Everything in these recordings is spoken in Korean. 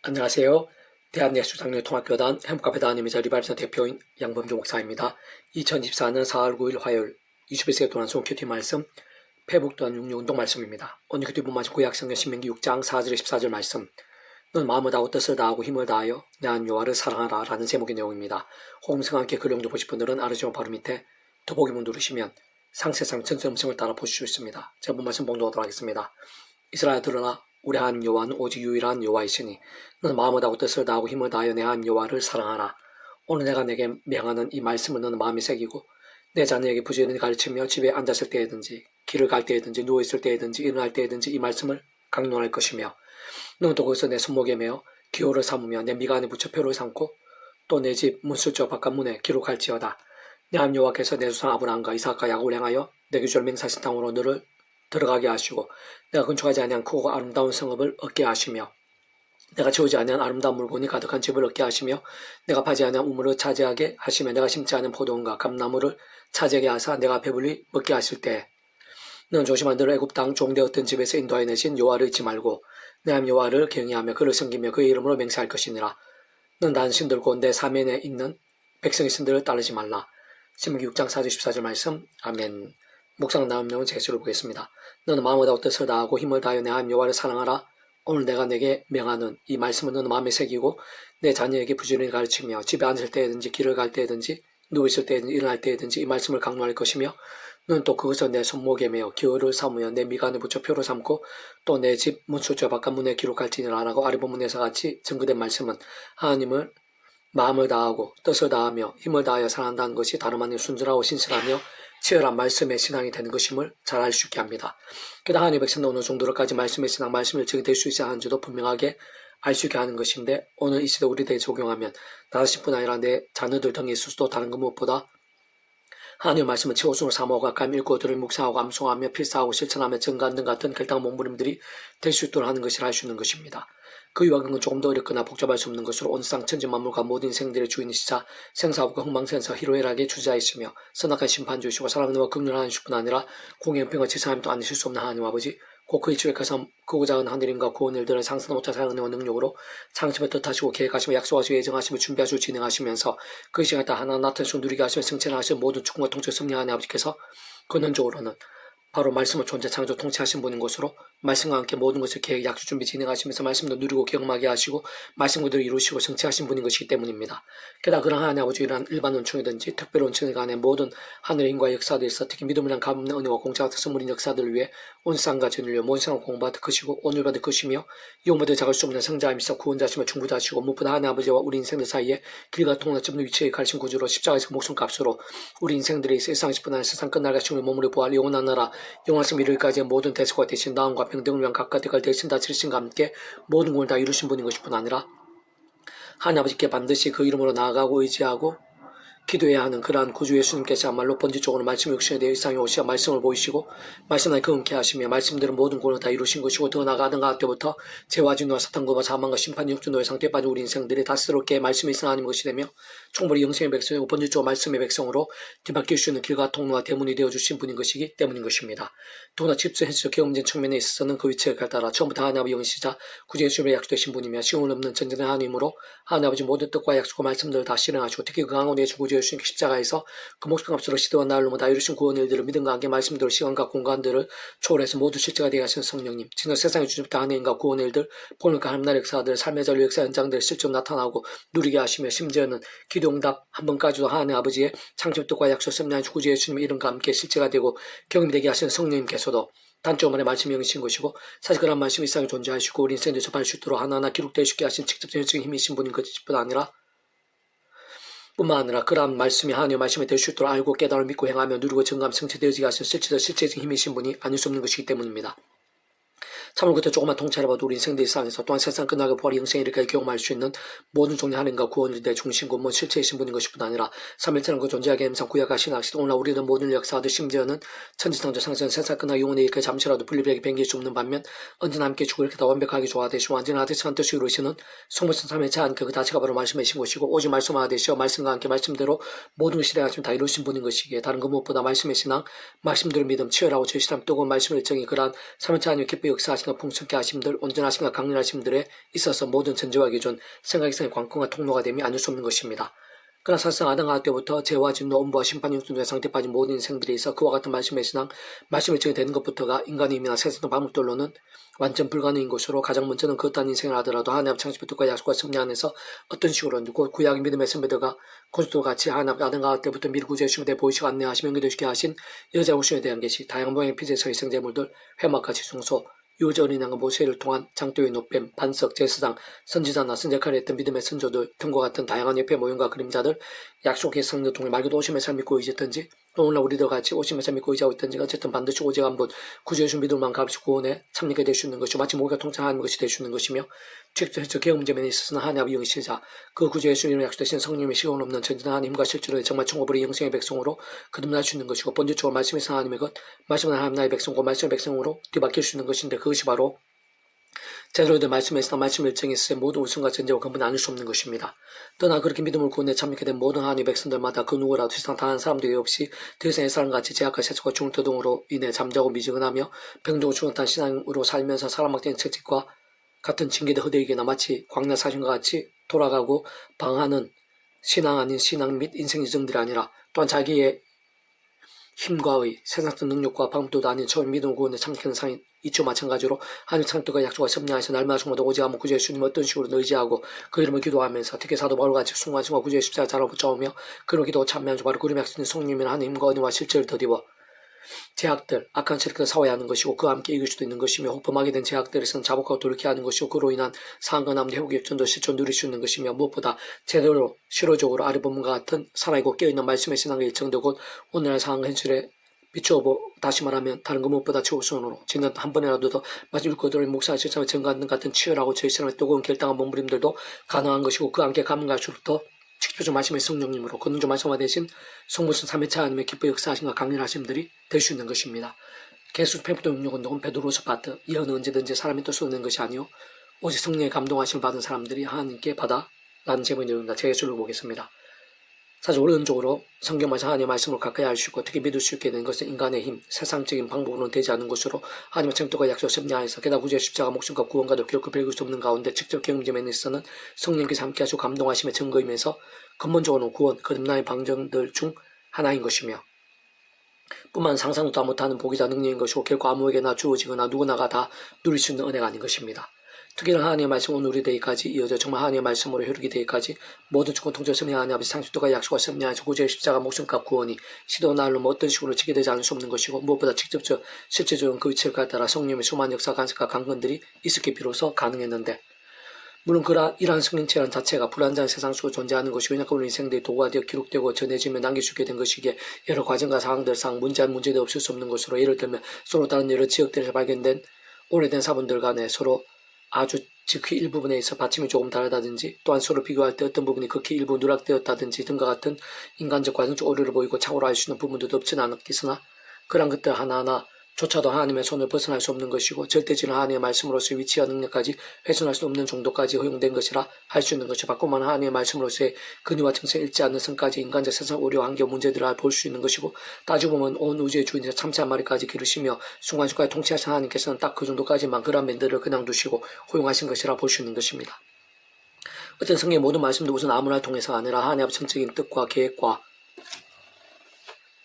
안녕하세요. 대한예수장로통합교단 행복카페 담임이자 리바이벌 대표인 양범주 목사입니다. 2024년 4월 9일 화요일 21세기 동안 송큐티 말씀 페북도안 66운동 말씀입니다. 오늘 큐티 본 말씀 구약성경 신명기 6장 4절 14절 말씀. 넌 마음을 다하고 뜻을 다하고 힘을 다하여 내 하나님 여호와를 사랑하라 라는 제목의 내용입니다. 호응성과 함께 글 영접 보실 분들은 아르지오 바로 밑에 더보기문 누르시면 상세상 전체 음성을 따라 보실 수 있습니다. 제가 본 말씀 봉독하도록 하겠습니다. 이스라엘 들으라. 우리 하나님 여호와는 오직 유일한 여호와이시니 너는 마음을 다하고 뜻을 다하고 힘을 다하여 내 하나님 여호와를 사랑하라. 오늘 내가 내게 명하는 이 말씀을 너는 마음에 새기고 내 자녀에게 부지런히 가르치며 집에 앉았을 때에든지 길을 갈 때에든지 누워있을 때에든지 일어날 때에든지 이 말씀을 강론할 것이며 너는 또 거기서 내 손목에 매어 기호를 삼으며 내 미간에 붙여 표를 삼고 또 내 집 문술저 바깥 문에 기록할지어다. 내 하나님 여호와께서 내 조상 아브라함과 이삭과 야곱을 향하여 내게 줄 맹세하신 땅으로 너를 들어가게 하시고 내가 건축하지 아니한 크고 아름다운 성읍을 얻게 하시며 내가 채우지 아니한 아름다운 물건이 가득한 집을 얻게 하시며 내가 파지 아니한 우물을 차지하게 하시며 내가 심지 않은 포도원과 감나무를 차지하게 하사 내가 배불리 먹게 하실 때 너는 조심한 너를 애굽 땅 종되었던 집에서 인도하여 내신 여호와를 잊지 말고 내 하나님 여호와를 경외하며 그를 섬기며 그의 이름으로 맹세할 것이니라. 넌 다른 신들고 내 사면에 있는 백성의 신들을 따르지 말라. 신명기 6장 4절 14절 말씀. 아멘. 묵상 나온 내용은 제수를 보겠습니다. 너는 마음을 다하고 뜻을 다하고 힘을 다하여 내 하나님 여호와를 사랑하라. 오늘 내가 내게 명하는 이 말씀은 너는 마음에 새기고 내 자녀에게 부지런히 가르치며 집에 앉을 때든지 길을 갈 때든지 누워있을 때든지 일어날 때든지 이 말씀을 강론할 것이며 너는 또 그것을 내 손목에 매어 기호를 삼으며 내 미간에 붙여 표를 삼고 또 내 집 문술저 바깥 문에 기록할지니라 라고 아래 본문에서 같이 증거된 말씀은 하나님을 마음을 다하고 뜻을 다하며 힘을 다하여 사랑한다는 것이 다름 아닌 순전하고 신실하며 치열한 말씀의 신앙이 되는 것임을 잘 알 수 있게 합니다. 게다가 하나님의 백성은 어느 정도로까지 말씀의 신앙, 말씀의 일정이 될 수 있어야 하는지도 분명하게 알 수 있게 하는 것인데 오늘 이 시대 우리들에게 적용하면 나 자신뿐 아니라 내 자녀들 등에 있을 수도 다른 것 무엇보다 하나님의 말씀은 최우선으로 삼아오고 가까이 읽고 들을 묵상하고 암송하며 필사하고 실천하며 증거하는 등 같은 결당한 몸부림들이 될 수 있도록 하는 것이라 할 수 있는 것입니다. 그 이와는 조금 더 어렵거나 복잡할 수 없는 것으로 온 세상 천지 만물과 모든 인생들의 주인이시자 생사없고 흥망생사 희로애락의 주자이시며 선악한 심판주이시고 사랑과 긍휼한 하나님뿐 아니라 공의평화 지사함도 아니실 수 없는 하나님 아버지 곧 그 일주일에서 크고 작은 하늘임과 구원 일들을 상상도 못할 사랑의 은혜와 능력으로 창조를 뜻하시고 계획하시며 약속하시고 예정하시며 준비하시고 진행하시면서 그 시간에 다 하나 나타내시고 누리게 하시며 승천을 하시며 모든 축복과 통치 승리하는 아버지께서 근원적으로는 바로 말씀을 존재 창조 통치하신 분인 것으로 말씀과 함께 모든 것을 계획 약속 준비 진행하시면서 말씀도 누리고 경험하게 하시고 말씀 그대로 이루시고 성취하신 분인 것이기 때문입니다. 게다가 그런 하나님 아버지 이러한 일반 원충이든지 특별 원충에 관해 모든 하늘의 인과 역사들에 있어 특히 믿음을 향한 가없는 은혜와 공짜 같은 선물인 역사들을 위해 온 세상과 전인류 모든 세상을 공부받아 크시고 오늘받아 크시며 이용받아 작을 수 없는 성자이시며 구원자시며 중부자시고 무엇보다 하나님 아버지와 우리 인생들 사이에 길과 통로가 짚는 위치에 가르친 구주로 십자가에서 목숨값으로 우리 인생들의 세상뿐 아니라 세상 끝날 가시 우리 몸으로 부활 영원한 나라 영원성 이르기까지 모든 대속과 대신 나음과 평등을 위한 각각 대가를 대신 다 치르신과 함께 모든 것을 다 이루신 분인 것일 뿐 아니라 하나님 아버지께 반드시 그 이름으로 나아가고 의지하고 기도해야 하는 그러한 구주 예수님께서야말로 본질적으로 말씀 육신에 대해 일상에 오시어 말씀을 보이시고 말씀을 경험케 하시며 말씀들은 모든 권을 다 이루신 것이고 더 나아가는 때부터 죄와 진노와 사탄과 사망과 심판 육주노의 상태에 빠진 우리 인생들이 다스럽게 말씀이 있은 하나님 것이 되며 충분히 영생의 백성이고 본질적으로 말씀의 백성으로 뒤바뀔 수 있는 길과 통로와 대문이 되어주신 분인 것이기 때문인 것입니다. 더구나 집수 현실적 경험진 측면에 있어서는 그 위치에 따라 처음부터 하나님 아버지 영시자 구주 예수님의 약속되신 분이며 시온을 없는 전전의 하나님으로 하나님 아버지 모든 뜻과 약속과 말씀들을 다 실행하시고 특히 그 강한 내주 구주 예수님 십자가에서 그 목숨값으로 시대와 날로 다 이루신 구원 일들을 믿음과 함께 말씀대로 시간과 공간들을 초월해서 모두 실제가 되게 하시는 성령님 지난 세상의 주님부터 하나님과 구원 일들 본능과 하나님의 역사들 삶의 전류 역사 현장들을 실제로 나타나고 누리게 하시며 심지어는 기도응답 한 번까지도 하나님 아버지의 창조 뜻과 약속 섭리한 구주 예수님의 이름과 함께 실제가 되고 경험이 되게 하시는 성령님께서도 단적으로만의 말씀이 영이신 것이고 사실 그런 말씀이 이 세상에 존재하시고 우리 인생에 접할 수 있도록 하나하나 기록되어 쉽게 하신 직접적인 현실적인 힘이신 분인 것뿐 아니라 뿐만 아니라 그러한 말씀이 하나님의 말씀이 될 수 있도록 알고 깨달음을 믿고 행하며 누리고 증거하며 성취되어지게 하신 실체적인 힘이신 분이 아닐 수 없는 것이기 때문입니다. 참으로 그때 조금만 통찰해봐도 우리 인생들 일상에서 또한 세상 끝나고 부활의 영생에 이르게 경험할 수 있는 모든 종류의 하나님과 구원을 대 중심고 실체이신 분인 것뿐 아니라 삼일체는 그 존재하게 항상 구약하신 하시도 오늘 우리는 모든 역사들 심지어는 천지창조 상전 세상 끝나 영혼의 일까지 잠시라도 분리되게 변길 수 없는 반면 언제나 함께 주고 이렇게 다 완벽하게 조화되시고 완전한 아대처한 뜻을 이루시는 성물성 삼일체 한 그 자체가 바로 말씀이신 것이고 오직 말씀하나 되시어 말씀과 함께 말씀대로 모든 것이 되어가시면 다 이루신 분인 것이기에 다른 것 무엇보다 말씀의 신앙 말씀대로 믿음 치열하고 절실함 뜨거운 말씀의 일정이 그러한 삼일체 하나님의 기뻐 역사 풍성하신가 풍성케 하심들, 온전하신가 강렬하심들에 있어서 모든 전제와 기준, 생각이상의 관건과 통로가 됨이 아닐 수 없는 것입니다. 그러나 사실상 아담과 때부터 죄와 진노, 엄부와 심판 육순의 상태 빠진 모든 인생들이 있어 그와 같은 말씀의 신앙, 말씀의 증이 되는 것부터가 인간의 힘이나 세상의 방법들로는 완전 불가능인 것으로 가장 먼저는 그것단 인생을 하더라도 하나님 창조부터가 약속과 섭리 안에서 어떤 식으로 누구 구약의 믿음의 선배들과 고수도 같이 하나님 아담과 때부터 미리 구제하시며 대 보이시고 안내하시며 연결되시게 하신 여자 우신에 대한 계시, 다양한 모양의 피제서 희생제물들, 회막같이 중소, 유저 어린 양과 모세를 통한 장도의 노뱀, 반석, 제사장, 선지자나 선제칼에 했던 믿음의 선조들 등과 같은 다양한 옆의 모형과 그림자들, 약속의 성도 통해 말 그대로 오심의 삶 믿고 의지했던지 또 오늘날 우리들 같이 오심의 삶 믿고 의지하고 있던지 어쨌든 반드시 오직 한번 구주의 믿음만 값이 구원에 참여게 될 수 있는 것이고 마치 모기가 통창하는 것이 될 수 있는 것이며 직접 개혁 문제면에 있어서는 하나님의 영시자 그 구주의 주님을 약속되신 성령의 시간 없는 전진한 힘과 실제로 정말 천국불의 영생의 백성으로 거듭날 수 있는 것이고 본질적으로 말씀이 하나님의 것, 말씀은 하나님 나의 백성과 말씀의 백성으로 뒤바뀔 수 있는 것인데 그것이 바로 제대로 된 말씀에서 말씀 일정에 있을 모든 우승과 전제와 근본 아닐 수 없는 것입니다. 떠나 그렇게 믿음을 구원에 참여하게 된 모든 하나님의 백성들마다 그 누구라도 세상 다른 사람들이 없이 더 이상의 사람같이 제약과 세속과 중을 등으로 인해 잠자고 미지근하며 병들고 죽었다는 신앙으로 살면서 사람학된 채찍과 같은 징계대 허대에게나 마치 광야 사신과 같이 돌아가고 방하는 신앙 아닌 신앙 및 인생 이정들이 아니라 또한 자기의 힘과의 세상적 능력과 방법도 아닌 처음 믿음 구원에 참여하는 상인 이쪽 마찬가지로 하나님 창조가 약속과 섭리하에서 날마다 죽마다 오지 않으면 구주의 주님 어떤 식으로 의지하고 그 이름을 기도하면서 특히 사도 바울같이 순간순간 구주의 십자가 자로 붙잡으며 그런 기도 참여하는 바로 그림의 약속인 성령이나 하나님과 은혜와 실제를 더디워 제약들, 악한 세력들 싸워야 하는 것이고 그와 함께 이길 수도 있는 것이며 혹범하게 된 제약들에서는 자복하고 돌이켜야 하는 것이고 그로 인한 상한과 남은 회복의 역전도 실존 누릴 수 있는 것이며 무엇보다 제대로 실효적으로 아랫부분과 같은 살아있고 깨어있는 말씀의 신앙의 일정도 곧 오늘날 상황 현실에 비추어보 다시 말하면 다른 것 무엇보다 최우선으로 지난 한 번이라도 더 마지막 거들의 목사와 실장의 정관 같은 치열하고 저희 신앙의 뜨거운 결당한 몸부림들도 가능한 것이고 그 함께 가면 갈수록 더 직접적 말씀의 성령님으로 권능적 말씀화 대신 성무슨 3회차 하나님의 기뻐 역사하심과 강렬하심들이 될 수 있는 것입니다. 개수 팽포도 능력운동은 베드로서 파트 이 어느 언제든지 사람이 뜰 수 없는 것이 아니요 오직 성령의 감동하심을 받은 사람들이 하나님께 받아 라는 제목의 내용입니다. 제 예술을 보겠습니다. 사실 오른쪽으로 성경 말씀 하나님의 말씀을 가까이 알 수 있고 특히 믿을 수 있게 되는 것은 인간의 힘, 세상적인 방법으로는 되지 않는 것으로 하나님의 창조가 약속 섭리하에서 게다가 구주의 십자가 목숨과 구원과도 결코 배울 수 없는 가운데 직접 경험점에 있어서는 성령께서 함께 하시고 감동하심의 증거이면서 근본적으로는 구원, 거듭남의 방정들 중 하나인 것이며 뿐만 상상도 못하는 복이자 능력인 것이고 결코 아무에게나 주어지거나 누구나가 다 누릴 수 있는 은혜가 아닌 것입니다. 특히나 하나님의 말씀은 우리 데이까지 이어져 정말 하나님의 말씀으로 흐르게 데이까지 모든 주권 통제 섭리 하나님 아버지 상식도가 약속과 섭리하여서 구주의 십자가 목숨과 구원이 시도 날로 어떤 식으로 지게 되지 않을 수 없는 것이고 무엇보다 직접적 실제적인 그 위치를 따라 성령의 수많은 역사 간섭과 강건들이 있었기에 비로소 가능했는데 물론 이러한 성령체란 자체가 불완전한 세상 속에 존재하는 것이고 연약한 인생들이 도구가 되어 기록되고 전해지며 남길 수 있게 된 것이기에 여러 과정과 상황들상 문제도 없을 수 없는 것으로 예를 들면 서로 다른 여러 지역들에서 발견된 오래된 사본들 간에 서로 아주 지극히 일부분에 있어 받침이 조금 다르다든지 또한 서로 비교할 때 어떤 부분이 극히 일부 누락되었다든지 등과 같은 인간적 과정적 오류를 보이고 착오로 알 수 있는 부분도 없지는 않았겠으나 그런 것들 하나하나 조차도 하나님의 손을 벗어날 수 없는 것이고 절대적인 하나님의 말씀으로서의 위치와 능력까지 훼손할 수 없는 정도까지 허용된 것이라 할 수 있는 것이 바꾸만 하나님의 말씀으로서의 근위와 정성에 일치 않는 선까지 인간적 세상 오류 환경 문제들을 볼 수 있는 것이고 따지고 보면 온 우주의 주인이자 참치 한 마리까지 기르시며 순간순간 통치하신 하나님께서는 딱 그 정도까지만 그런 면들을 그냥 두시고 허용하신 것이라 볼 수 있는 것입니다. 어떤 성경의 모든 말씀도 우선 아무나 통해서가 아니라 하나님의 전적인 뜻과 계획과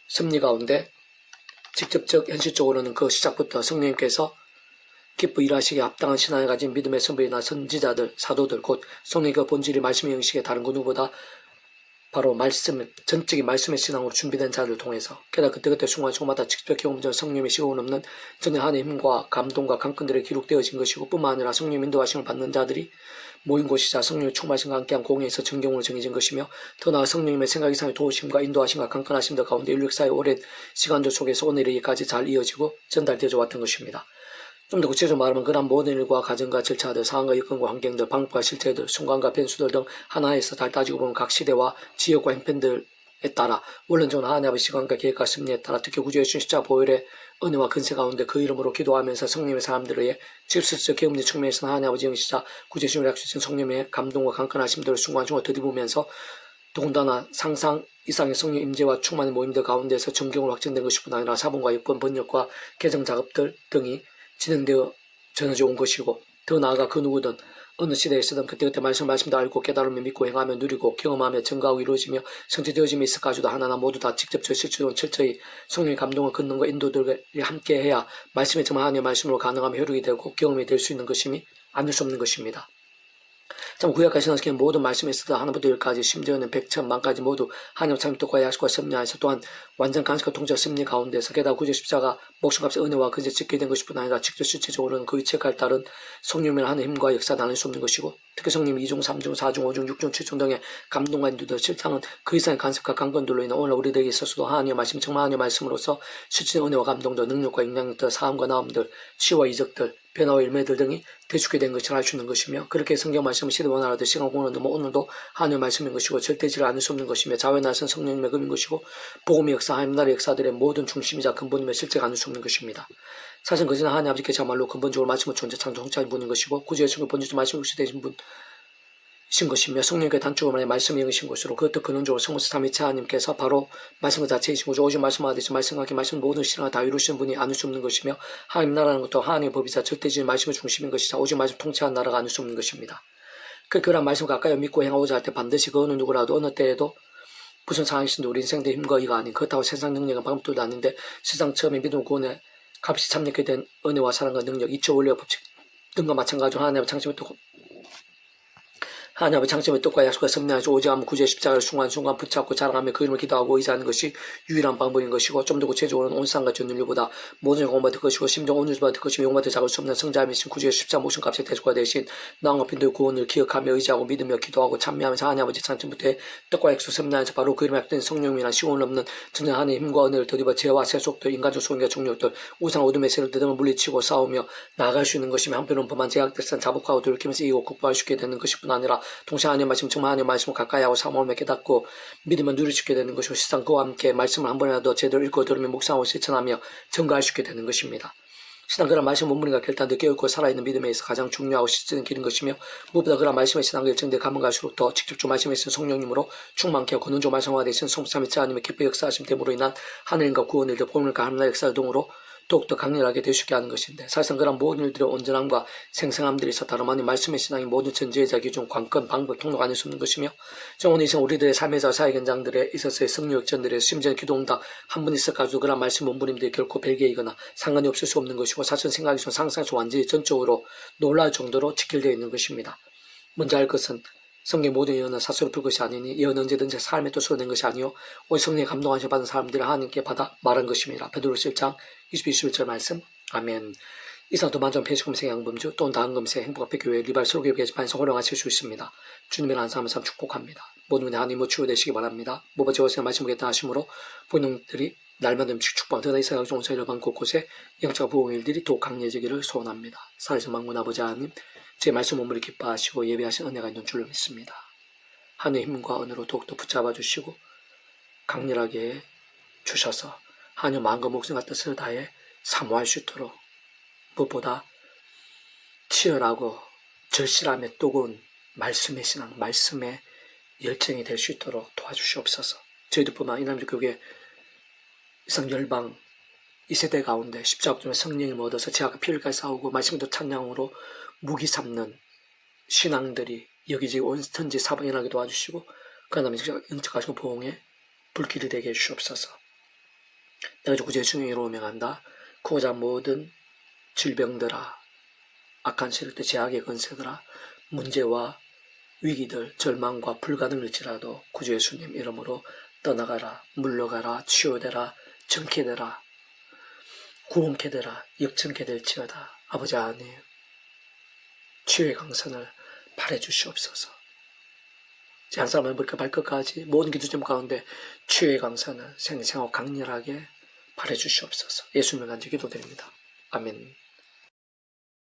섭리 가운데 직접적 현실적으로는 그 시작부터 성령님께서 기뻐 일하시기에 합당한 신앙을 가진 믿음의 선배이나 선지자들, 사도들, 곧 성령의 그 본질이 말씀의 형식에 다른 그 누구보다 바로 말씀, 전적인 말씀의 신앙으로 준비된 자를 통해서 게다가 그때그때 순간순간마다 직접 경험전 성령의 시공은 없는 전혀 하나님의 힘과 감동과 강건들에 기록되어진 것이고 뿐만 아니라 성령 인도하심을 받는 자들이 모인 곳이자 성령의 충만심과 함께한 공예에서 정경으로 정해진 것이며 더 나아 성령님의 생각 이상의 도우심과 인도하심과 강건하심들 가운데 인류 역사의 오랜 시간들 속에서 오늘 이르기까지 잘 이어지고 전달되어져 왔던 것입니다. 좀 더 구체적으로 말하면 그런 모든 일과 과정과 절차들, 상황과 여건과 환경들, 방법과 실체들, 순간과 변수들 등 하나에서 잘 따지고 보면 각 시대와 지역과 형편들에 따라 원론적으로 하나님의 시간과 계획과 섭리에 따라 특히 구주의 십자가 보혈의 은혜와 근세 가운데 그 이름으로 기도하면서 성령의 사람들의 직접적 경험의 측면에서는 하나님 아버지 영시자 구주의 주님을 약속하신 성령의 감동과 강건하심들을 순간순간 더디보면서 더군다나 상상 이상의 성령 임재와 충만한 모임들 가운데서 정경으로 확정된 것이뿐 아니라 사본과 여권, 번역과 개정 작업들 등이 진행되어 전해져 온 것이고 더 나아가 그 누구든 어느 시대에 있으든 그때그때 말씀도 알고 깨달으며 믿고 행하며 누리고 경험하며 증거하고 이루어지며 성취되어짐이 있을까지도 하나나 모두 다 직접 실질적으로 철저히 성령의 감동을 걷는 인도들과 함께해야 말씀이 정말 하나님의 말씀으로 가능하며 효력이 되고 경험이 될 수 있는 것임이 아닐 수 없는 것입니다. 참 구약과 신약의 모든 말씀에 있어서 하나부터 열까지 심지어는 백천 만까지 모두 하나님 창조 뜻과 약속과 섭리 안에서 또한 완전 간섭과 통제와 섭리 가운데서 게다가 구제 십자가 목숨값의 은혜와 그제 짓게 된 것뿐 아니라 직접 실체적으로는 그 위치에 따른 성령이라는 하는 힘과 역사 나눌 수 없는 것이고 특히 성령 2중, 3중, 4중, 5중, 6중, 7중 등의 감동과 인도들 실상은 그 이상의 간섭과 강건들로 인해 오늘 우리들에게 있어서도 하나님의 말씀 정말 하나님의 말씀으로서 실질의 은혜와 감동들, 능력과 영향력들, 사함과 나음들, 치유와 이적들, 변화와 일매들 등이 대축게 된 것을 알 수 있는 것이며 그렇게 성경 말씀은 시대 원활하듯 시간 공헌은 너무 오늘도 하나님의 말씀인 것이고 절대지를 않을 수 없는 것이며 자외 나선 성령님의 금인 것이고 복음의 역사, 하나님 나라의 역사들의 모든 중심이자 근본이며 실제가 아닐 수 없는 것입니다. 사실 그지는 하나님 아버지께서야말로 근본적으로 말씀을 존재 창조 통치하신 분인 것이고 구주의 성경 본질적 말씀 육시 되신 분이신 것이며 성령께 단축을 하여 말씀이 영이신 것으로 그것도 근원적으로 성모스 삼위체 하나님께서 바로 말씀 그 자체이신 거죠. 오직 말씀하듯이 말씀하기 말씀 모든 실행을 다 이루시는 분이 아닐 수 없는 것이며 하나님 나라는 것도 하나님의 법이자 절대적인 말씀의 중심인 것이자 오직 말씀 통치한 나라가 아닐 수 없는 것입니다. 그런 말씀 가까이 믿고 행하고자 할 때 반드시 그 어느 누구라도 어느 때에도 무슨 상황이신데 우리 인생의 힘과 의가 아닌 그렇다고 세상 능력은 방법도 아닌데 세상 처음에 믿음 구원에 값이 참여하게 된 은혜와 사랑과 능력, 이치 원리와 법칙 등과 마찬가지로 하나님의 창조의 뜻과 약속과 섭리하시 오직 하면 구주의 십자가를 순간순간 붙잡고 자랑하며 그 이름을 기도하고 의지하는 것이 유일한 방법인 것이고 좀 더 구체적으로는 온 세상과 전 인류보다 모든 공받을 것이고 심지어 온 우주보다 될 것이며 용받을 작을 수 없는 성자이신 구주의 십자가 목숨값의 대속과 대신 나와 빈도의 구원을 기억하며 의지하고 믿으며 기도하고 찬미하면서 하나님 아버지 창조부터의 뜻과 약속 섭리하면서 바로 그 이름에 약된 성령이나 시온 없는 전능한 하나님의 힘과 은혜를 더입어 죄와 세속들 인간적 소용과 종력들 우상 어둠의 세를 뜯으며 물리치고 싸우며 나아갈 수 있는 것이며 한편으로는 범한 제약들산 자복하고 돌이키면서 이기고 극복할 수 있게 되는 것뿐 아니라 동시에 하나님의 말씀 정말 하나님의 말씀을 가까이 하고 사모하며 깨닫고 믿으면 누릴 수 있게 되는 것이고 실상 그와 함께 말씀을 한 번이라도 제대로 읽고 들으며 묵상하고 실천하며 증거할 수 있게 되는 것입니다. 신앙 그런 말씀 본문이가 결단되어 깨어있고 살아있는 믿음에 있어 가장 중요하고 실질적인 길인 것이며 무엇보다 그런 말씀의 신앙 결정돼 가면 갈수록 더 직접적 말씀에 있는 성령님으로 충만케 하고 근원적 말씀화 되신 성삼위체 하나님의 기뻐 역사하심 때문으로 인한 하늘과 구원을 복음과 하나님의 역사 등으로 더욱더 강렬하게 될 수 있게 하는 것인데 사실상 그런 모든 일들의 온전함과 생생함들이 있어 다름 아닌 말씀의 신앙이 모든 전제자 기준 관건 방법 통로가 아닐 수 없는 것이며 오늘 이상 우리들의 삶에서 사회 현장들에 있어서의 승리 역전들에 심지어 기도응답 한 번 있어가지고 그런 말씀 본부님들이 결코 별개이거나 상관이 없을 수 없는 것이고 사실 생각이 좀 상상에서 완전히 전적으로 놀라울 정도로 직결되어 있는 것입니다. 먼저 알 것은 성경 모든 예언은 사실로 풀 것이 아니니 예언은 언제든지 삶의 뜻으로 낸 것이 아니요 오직 성령의 감동하셔 받은 사람들이 하나님께 받아 말한 것입니다. 베드로서 1장 21절 말씀. 아멘. 이상 또 만점 폐지금세 양범주 또는 다음금세 행복앞의 교회 리발 소개 게시판에서 활용하실 수 있습니다. 주님의 안상하면서 축복합니다. 모든 분들 하나님의 치유되시기 바랍니다. 모바지워서 말씀 보겠다 하심으로 본인들이 날마다 축복받아 더나 이사가 종사의 여방 곳곳에 영적 부흥의 일들이 더욱 강해지기를 소원합니다. 살아계신 만군 아버지 하나님 제 말씀 몸을 기뻐하시고 예배하신 은혜가 있는 줄로 믿습니다. 하늘의 힘과 은혜로 더욱더 붙잡아 주시고 강렬하게 주셔서 하나님 마음과 목숨과 뜻을 다해 사모할 수 있도록 무엇보다 치열하고 절실함에 뜨거운 말씀의 신앙, 말씀의 열정이 될 수 있도록 도와주시옵소서. 저희들뿐만 이남주 교회 이상 열방 이 세대 가운데 십자가 중에 성령을 얻어서 제약과 피를까지 싸우고 말씀도 찬양으로 무기 삼는 신앙들이 여기저기 온천지 사방이나게 도와주시고 그 다음에 영적 가시고 보응에 불길이 되게 해주시옵소서. 내가 구주의 중행으로 명한다. 구호자 모든 질병들아 악한 세력들 제약의 건세들아 문제와 위기들 절망과 불가능일지라도 구주 예수님 이름으로 떠나가라 물러가라 치유되라 정케되라 구원케 되라 역정케 될지어다. 아버지 하나님 치유의 강선을 발해 주시옵소서. 한 사람의 머리가 발끝까지 모든 기도점 가운데 치유의 강선을 생생하고 강렬하게 발해 주시옵소서. 예수님의 간절 기도드립니다. 아멘.